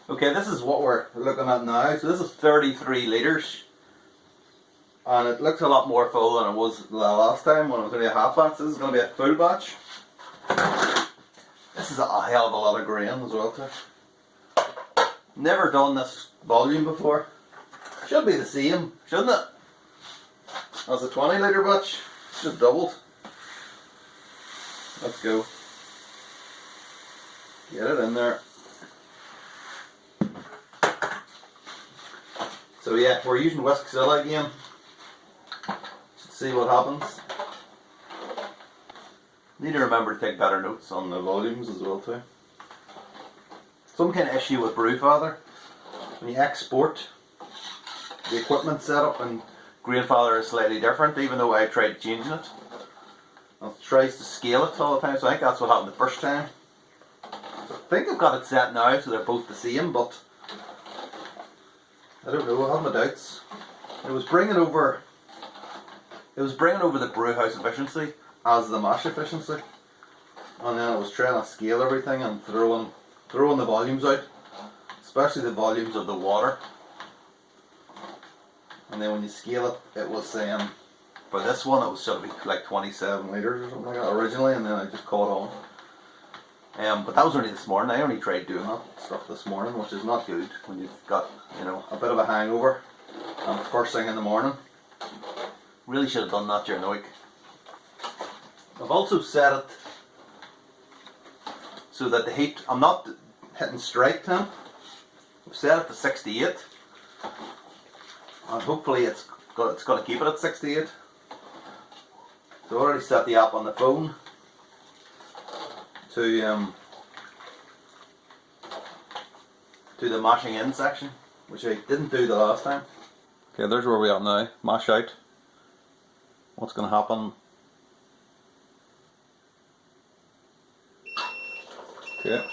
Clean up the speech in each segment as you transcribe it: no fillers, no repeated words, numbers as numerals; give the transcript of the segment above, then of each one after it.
Okay, this is what we're looking at now. So this is 33 litres. And it looks a lot more full than it was the last time when it was only a half batch. This is going to be a full batch. This is a hell of a lot of grain as well too. Never done this volume before. Should be the same, shouldn't it? As a 20 litre batch. Just doubled. Let's go. Get it in there. So yeah, we're using Whiskzilla again. Let's see what happens. Need to remember to take better notes on the volumes as well too. Some kind of issue with Brewfather. When you export, the equipment setup and Grainfather is slightly different, even though I tried changing it. It tries to scale it all the time, so I think that's what happened the first time. So I think I've got it set now, so they're both the same, but I don't know, I have my doubts. It was bringing over the Brewhouse Efficiency as the mash efficiency, and then it was trying to scale everything and throwing the volumes out, especially the volumes of the water. And then when you scale it, it was saying, for this one it was sort of like 27 litres or something like that originally, and then I just caught on. But that was only this morning. I only tried doing that stuff this morning, which is not good when you've got, you know, a bit of a hangover and it's first thing in the morning. Really should have done that during the week. I've also set it so that the heat, I'm not hitting strike temp. I've set it to 68. And hopefully it's going to keep it at 68. So I already set the app on the phone to the mashing in section, which I didn't do the last time. Okay, there's where we are now. Mash out. What's going to happen? Okay.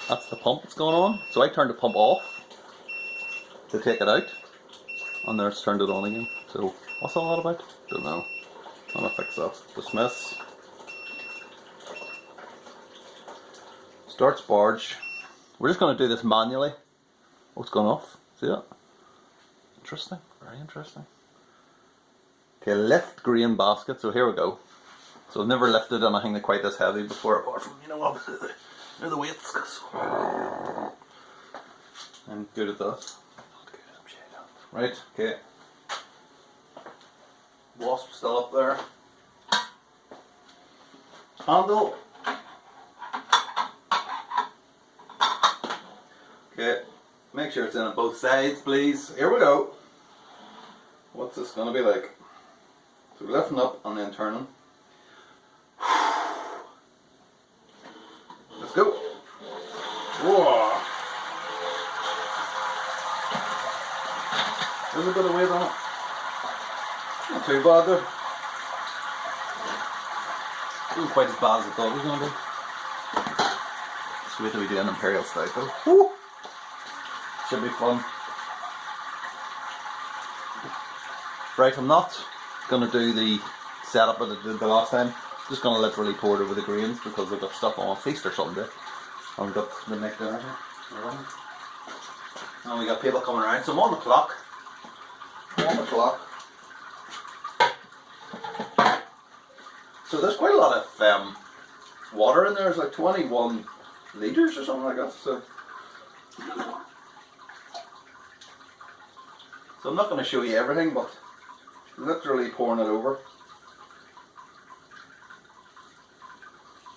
That's the pump that's going on. So I turned the pump off to take it out, and there it's turned it on again. So what's all that about? Don't know. I'm gonna fix that. Dismiss. Start sparge. We're just gonna do this manually. Oh, it's gone off. See that? Interesting. Very interesting. Okay, lift grain basket. So here we go. So I've never lifted anything quite this heavy before, apart from, you know, obviously the weights. Cause I'm good at that. Right, okay. Wasp still up there. Handle. Okay, make sure it's in on both sides, please. Here we go. What's this going to be like? So lifting up and then turning. Let's go. Whoa. There's a bit of weight on it. Not too bad though. Isn't quite as bad as I thought it was going to be. Let's wait till we do an Imperial Stout though. Woo! Should be fun. Right, I'm not going to do the setup that I did the last time. I'm just going to literally pour it over the grains because I've got stuff on feast or something there. And we've got the next dinner here. And we got people coming around, so I'm on the clock. 1 o'clock. So there's quite a lot of water in there. It's like 21 litres or something like that. So I'm not going to show you everything, but literally pouring it over.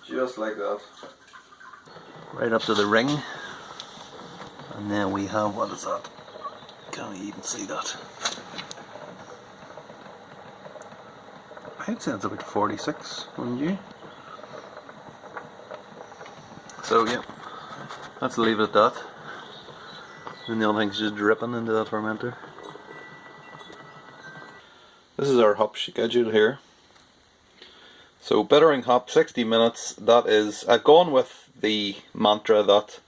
Just like that. Right up to the ring. And then we have, what is that? Can't even see that. I'd say it's about 46, wouldn't you? So yeah, let's leave it at that. And the other thing's just dripping into that fermenter. This is our hop schedule here. So bittering hop 60 minutes, that is, I've gone with the mantra that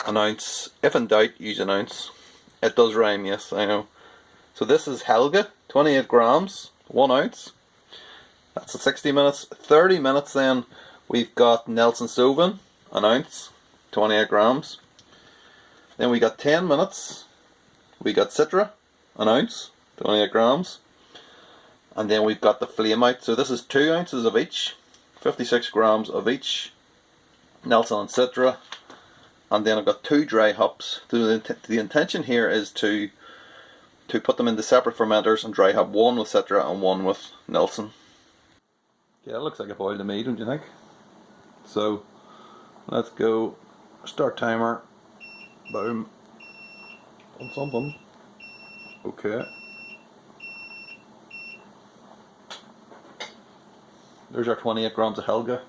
an ounce, if in doubt use an ounce. It does rhyme, yes, I know. So this is Helga, 28 grams, 1 ounce. That's at 60 minutes. 30 minutes then, we've got Nelson Sauvin, an ounce. 28 grams. Then we got 10 minutes. We got Citra, an ounce, 28 grams. And then we've got the flame out. So this is 2 ounces of each, 56 grams of each. Nelson and Citra. And then I've got 2 dry hops. The intention here is to put them into separate fermenters and dry hop, one with Citra and one with Nelson. Yeah, it looks like a boil to me, don't you think? So let's go. Start timer. Boom. On something. Okay. There's our 28 grams of Helga.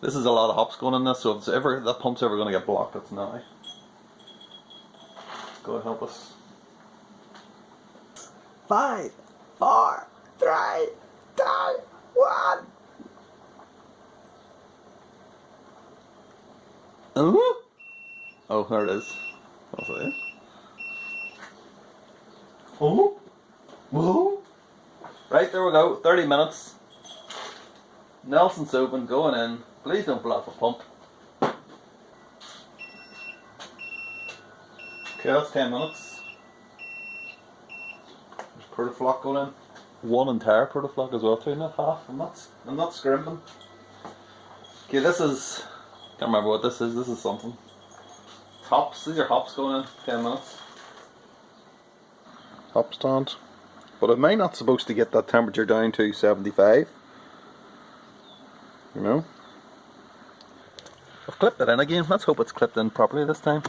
This is a lot of hops going in this, so if that pump's ever going to get blocked, it's now. Let's go and help us. 5, 4, 3, 2, 1. Oh, there it is. That's it. Oh, whoa! Right, there we go. 30 minutes. Nelson Sauvin going in. Please don't block the pump. Okay, that's 10 minutes. There's portaflock going in. 1 entire portaflock as well, too, not half. I'm not scrimping. Okay, this is, can't remember what this is. This is something. Hops. These are hops going in. 10 minutes. Hop stand. But am I not supposed to get that temperature down to 75? You know? I've clipped it in again. Let's hope it's clipped in properly this time.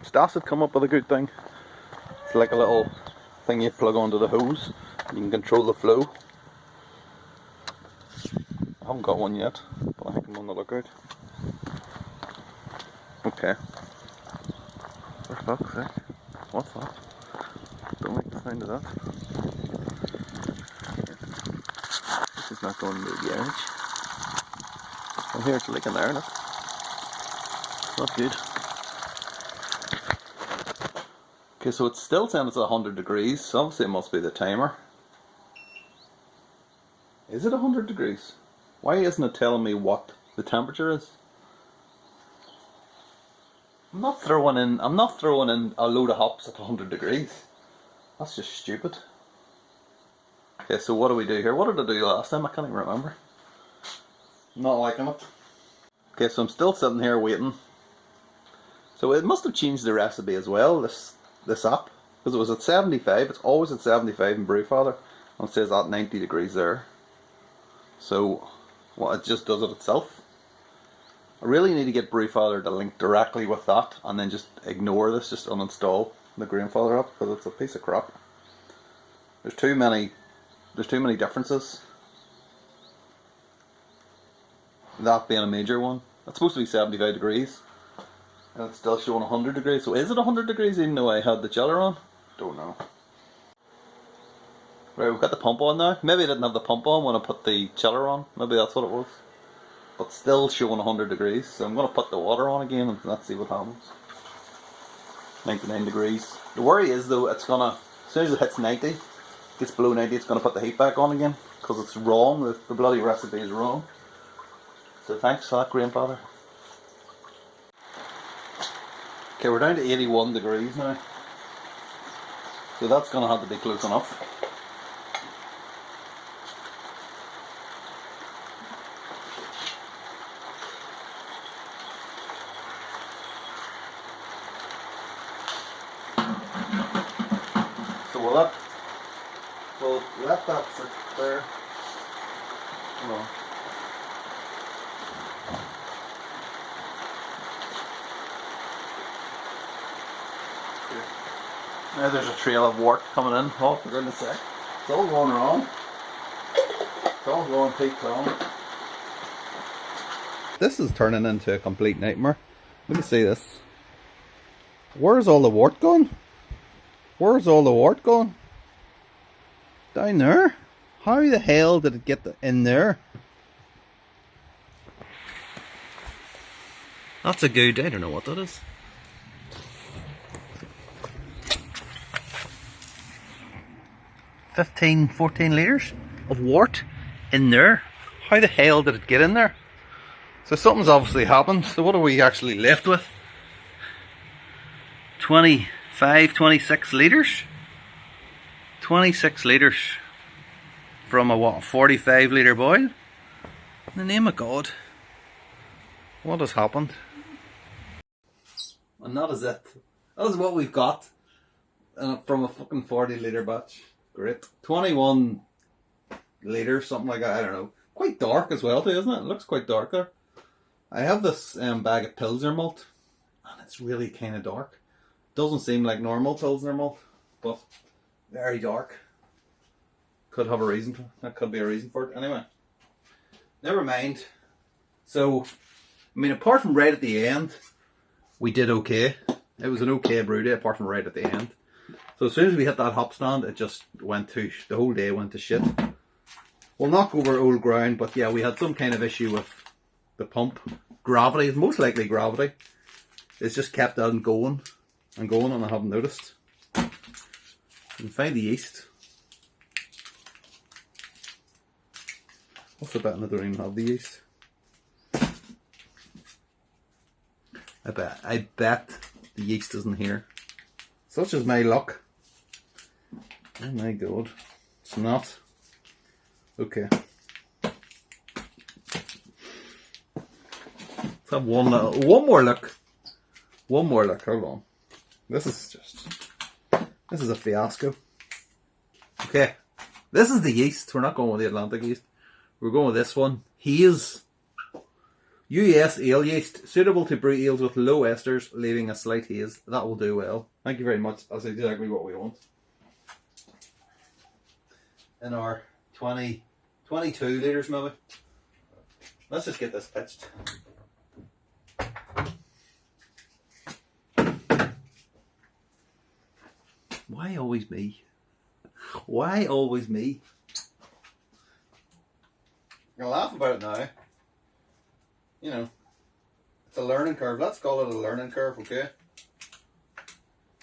Stas had come up with a good thing. It's like a little thing you plug onto the hose. You can control the flow. I haven't got one yet, but I think I'm on the lookout. Okay. For fuck's sake. What's that? Don't like the sound of that. This is not going into the garage. I'm here, it's leaking there, look. Not good. Okay, so it's still saying it's 100 degrees, so obviously it must be the timer. Is it 100 degrees? Why isn't it telling me what the temperature is? I'm not throwing in a load of hops at 100 degrees. That's just stupid. Okay, so what do we do here? What did I do last time? I can't even remember. Not liking it. Okay, so I'm still sitting here waiting. So it must have changed the recipe as well, this app. Because it was at 75, it's always at 75 in Brewfather. And it says at 90 degrees there. So, well, it just does it itself. I really need to get Brewfather to link directly with that and then just ignore this, just uninstall the Grainfather app because it's a piece of crap. There's too many differences. That being a major one. It's supposed to be 75 degrees. And it's still showing 100 degrees. So is it 100 degrees even though I had the chiller on? Don't know. Right, we've got the pump on now. Maybe I didn't have the pump on when I put the chiller on. Maybe that's what it was. But still showing 100 degrees. So I'm going to put the water on again and let's see what happens. 99 degrees. The worry is though, it's going to, as soon as it hits 90, gets below 90, it's going to put the heat back on again. Because it's wrong, the bloody recipe is wrong. So thanks for that, Grainfather. Okay, we're down to 81 degrees now. So that's going to have to be close enough. So we'll let that sit there. Come on. Now there's a trail of wort coming in. Oh, for goodness sake. It's all going wrong. It's all going peak wrong. This is turning into a complete nightmare. Let me see this. Where's all the wort going? Where's all the wort going? Down there? How the hell did it get in there? That's a good, I don't know what that is. 14 litres of wort in there. How the hell did it get in there? So something's obviously happened. So what are we actually left with? 26 litres? 26 litres from a what, 45 litre boil? In the name of God, what has happened? And that is it. That is what we've got from a fucking 40 litre batch. Great. 21 litres, something like that, I don't know. Quite dark as well too, isn't it? It looks quite dark there. I have this bag of Pilsner malt, and it's really kind of dark. Doesn't seem like normal Pilsner malt, but very dark. Could have a reason for that. Could be a reason for it. Anyway, never mind. So, I mean, apart from right at the end, we did okay. It was an okay brew day, apart from right at the end. So as soon as we hit that hop stand, it just went to, the whole day went to shit. We'll knock over old ground, but yeah, we had some kind of issue with the pump. Gravity, most likely gravity. It's just kept on going and going, and I haven't noticed. You can find the yeast. What's the bet I don't even have the yeast? I bet the yeast isn't here. Such is my luck. Oh my God. It's not. Okay. Let's have one more look. One more look, hold on. This is a fiasco. Okay. This is the yeast. We're not going with the Atlantic yeast. We're going with this one. Haze. US ale yeast, suitable to brew ales with low esters, leaving a slight haze. That will do well. Thank you very much. That's exactly what we want. In our 22 litres maybe. Let's just get this pitched. Why always me? Why always me? You're gonna laugh about it now. You know, it's a learning curve. Let's call it a learning curve, okay?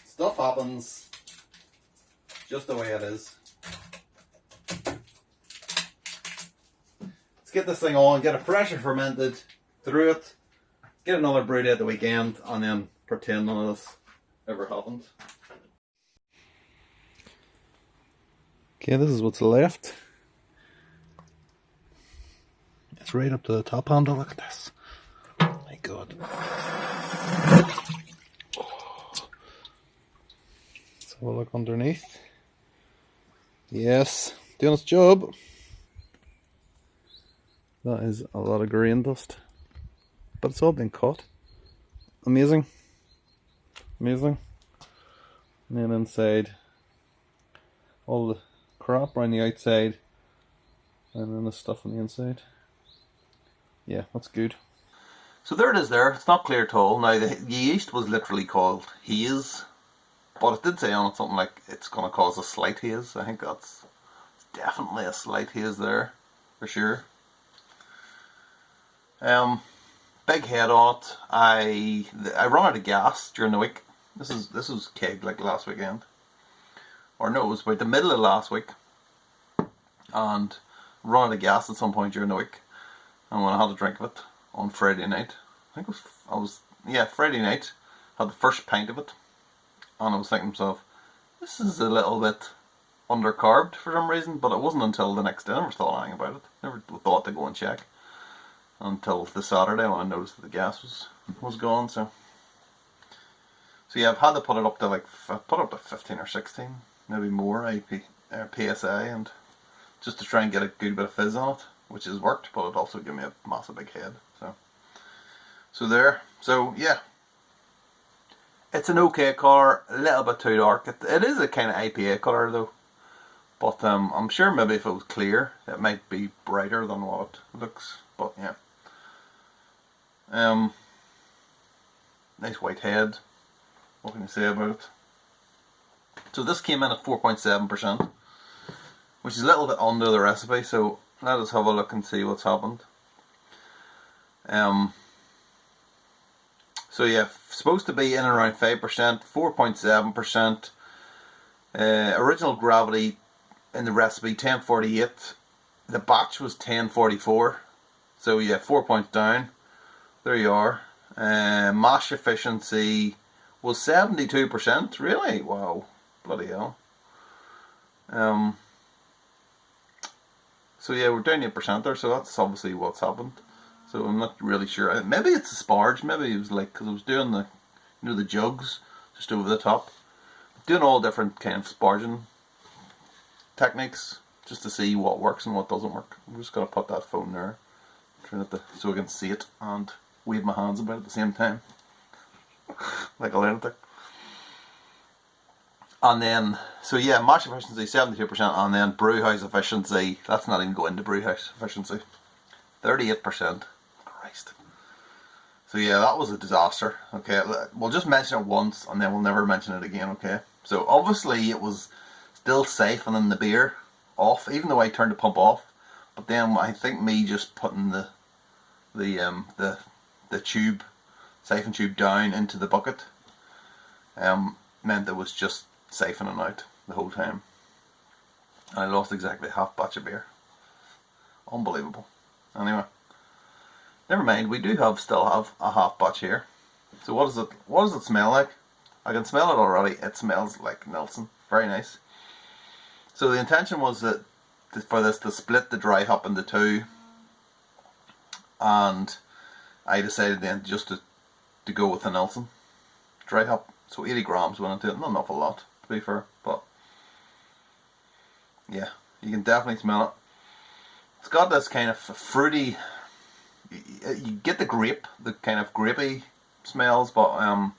Stuff happens just the way it is. Let's get this thing on, get a pressure fermented through it, get another brew day at the weekend, and then pretend none of this ever happened. Okay, this is what's left. It's right up to the top handle. Look at this. Oh my God. Let's have a look underneath. Yes, doing its job. That is a lot of grain dust, but it's all been cut. Amazing. Amazing. And then inside, all the crap around the outside, and then the stuff on the inside. Yeah, that's good. So there it is there. It's not clear at all. Now, the yeast was literally called haze, but it did say on it something like it's going to cause a slight haze. I think that's definitely a slight haze there, for sure. Big head on it. I ran out of gas during the week. This was kegged like last weekend. Or no, it was about the middle of last week. And ran out of gas at some point during the week. And when I had a drink of it on Friday night, I think Friday night, had the first pint of it, and I was thinking to myself, this is a little bit undercarbed for some reason, but it wasn't until the next day. I never thought anything about it. Never thought to go and check until the Saturday when I noticed that the gas was gone. So yeah, I've had to put it up to 15 or 16, maybe more PSI, and just to try and get a good bit of fizz on it, which has worked, but it also gave me a massive big head. So there. So yeah, it's an okay colour, a little bit too dark. It is a kind of IPA colour though, but I'm sure maybe if it was clear, it might be brighter than what it looks. But yeah, nice white head. What can you say about it? So this came in at 4.7%, which is a little bit under the recipe. So let us have a look and see what's happened. So yeah, supposed to be in and around 5%, 4.7%. Original gravity in the recipe 1048. The batch was 1044. So yeah, 4 points down. there you are. Mash efficiency was 72%. Really? Wow. Bloody hell. So yeah, we're down 8% there, so that's obviously what's happened. So I'm not really sure. Maybe it's a sparge. Maybe it was like, because I was doing the, you know, the jugs just over the top. Doing all different kind of sparging techniques just to see what works and what doesn't work. I'm just going to put that phone there, trying to, so I can see it and wave my hands about at the same time, like a lunatic. And then, so yeah, mash efficiency 72%, and then brewhouse efficiency, let's not even go into brewhouse efficiency, 38%. Christ. So yeah, that was a disaster. Okay, we'll just mention it once and then we'll never mention it again, okay? So obviously it was still siphoning the beer off, even though I turned the pump off. But then I think me just putting the tube, siphon tube down into the bucket meant it was just siphoning out the whole time. And I lost exactly half batch of beer. Unbelievable. Anyway, never mind. We do still have a half batch here. So what does it smell like? I can smell it already. It smells like Nelson. Very nice. So the intention was that for this to split the dry hop into two, and I decided then just to go with the Nelson dry hop. So 80 grams went into it. Not an awful lot, to be fair, but yeah, you can definitely smell it. It's got this kind of fruity, you get the grape, the kind of grapey smells, but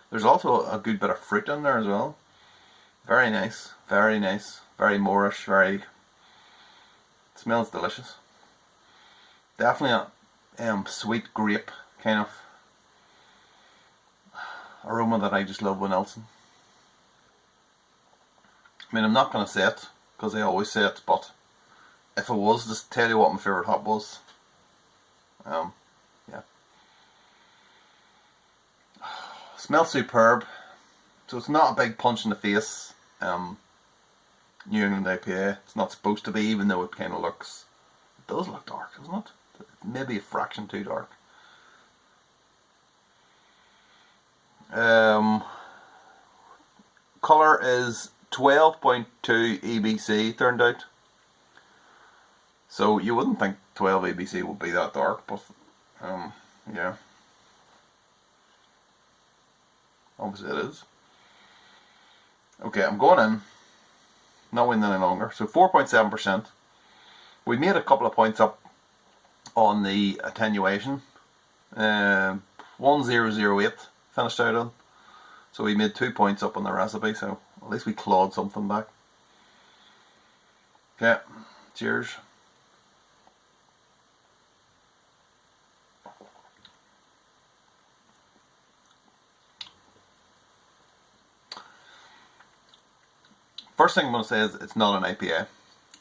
there's also a good bit of fruit in there as well. Very nice, very nice, very Moorish, smells delicious. Definitely a sweet grape kind of aroma that I just love with Nelson. I mean, I'm not going to say it, because I always say it, but if I was to tell you what my favourite hop was, yeah. Smells superb. So it's not a big punch in the face. New England IPA. It's not supposed to be, even though it kind of looks, it does look dark, doesn't it? Maybe a fraction too dark. Colour is 12.2 EBC, turned out. So you wouldn't think 12 EBC would be that dark, but yeah. Obviously it is. Okay, I'm going in. Not waiting any longer. So 4.7%. We made a couple of points up on the attenuation. 1008 finished out on. So we made 2 points up on the recipe, so at least we clawed something back. Okay, cheers. First thing I'm going to say is it's not an IPA.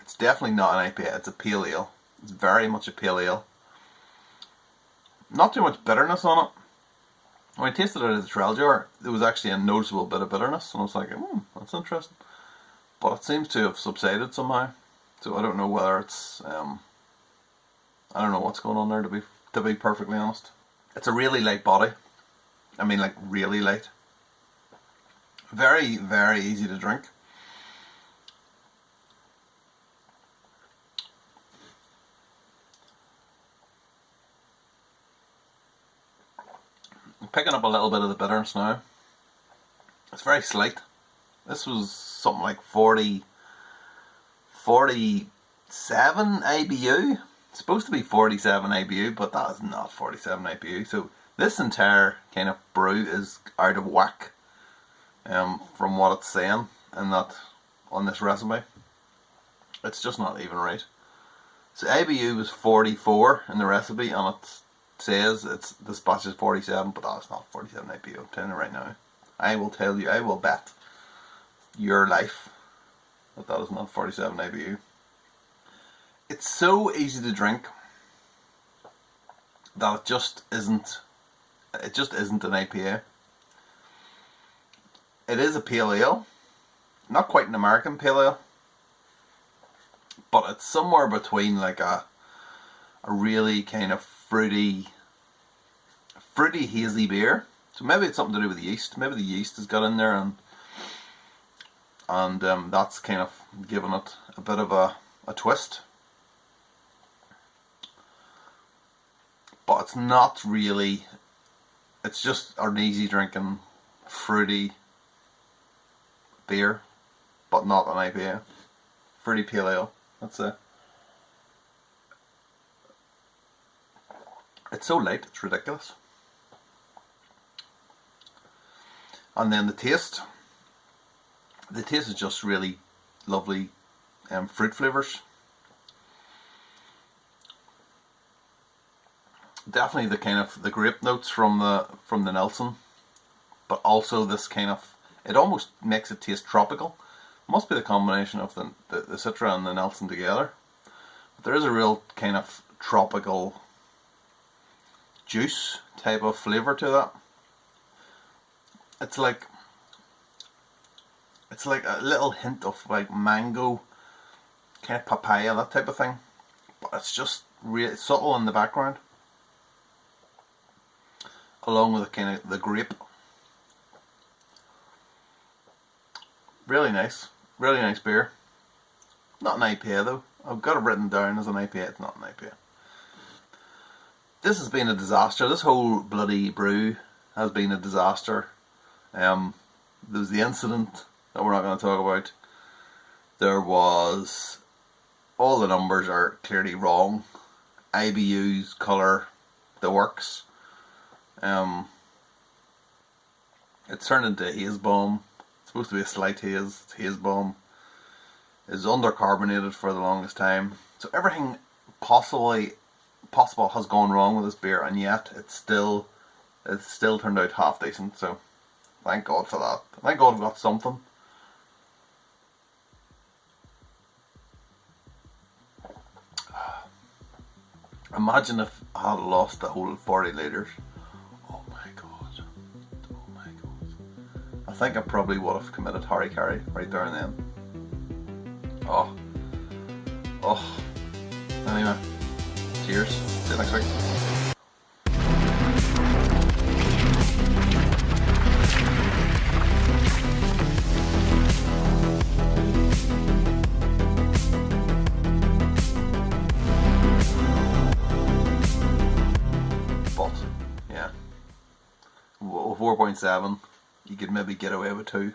It's definitely not an IPA. It's a pale ale. It's very much a pale ale. Not too much bitterness on it. When I tasted it in the trail jar, there was actually a noticeable bit of bitterness, and I was like, that's interesting. But it seems to have subsided somehow. So I don't know whether it's, I don't know what's going on there, to be perfectly honest. It's a really light body. I mean, like, really light. Very, very easy to drink. Picking up a little bit of the bitterness now. It's very slight. This was something like 47 IBU. It's supposed to be 47 IBU, but that is not 47 IBU. So this entire kind of brew is out of whack from what it's saying in that, on this recipe. It's just not even right. So IBU was 44 in the recipe, and it says this batch is 47, but that's not 47 IPA. I'm telling you right now. I will tell you, I will bet your life that is not 47 IBU. It's so easy to drink that it just isn't an IPA. It is a pale ale. Not quite an American pale ale, but it's somewhere between like a really kind of fruity, fruity, hazy beer. So maybe it's something to do with the yeast. Maybe the yeast has got in there, and that's kind of given it a bit of a twist. But it's not really. It's just an easy drinking, fruity beer, but not an IPA. Fruity pale ale. That's it. It's so light, it's ridiculous. And then the taste. The taste is just really lovely fruit flavours. Definitely the kind of the grape notes from the Nelson, but also this kind of, it almost makes it taste tropical. Must be the combination of the Citra and the Nelson together. But there is a real kind of tropical juice type of flavour to that. It's like a little hint of like mango, kind of papaya, that type of thing. But it's just really subtle in the background, along with the kind of the grape. Really nice beer. Not an IPA though. I've got it written down as an IPA. It's not an IPA. This has been a disaster. This whole bloody brew has been a disaster. There was the incident that we're not going to talk about. There was, all the numbers are clearly wrong. IBUs, colour, the works. It turned into a haze bomb. It's supposed to be a slight haze. It's haze bomb. It's undercarbonated for the longest time. So everything possible has gone wrong with this beer, and yet it's still turned out half decent. So thank God for that. Thank God we got something. Imagine if I had lost the whole 40 litres. Oh my God. Oh my God. I think I probably would have committed harikari right there and then. Oh. Anyway. Cheers. See you next week. But, yeah. 4.7, you could maybe get away with 2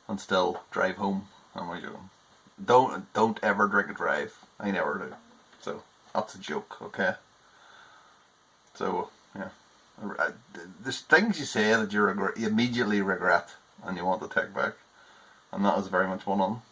and still drive home. I'm not joking. Don't ever drink and drive. I never do. So that's a joke, okay? So yeah, there's things you say that you immediately regret and you want to take back, and that is very much one of them.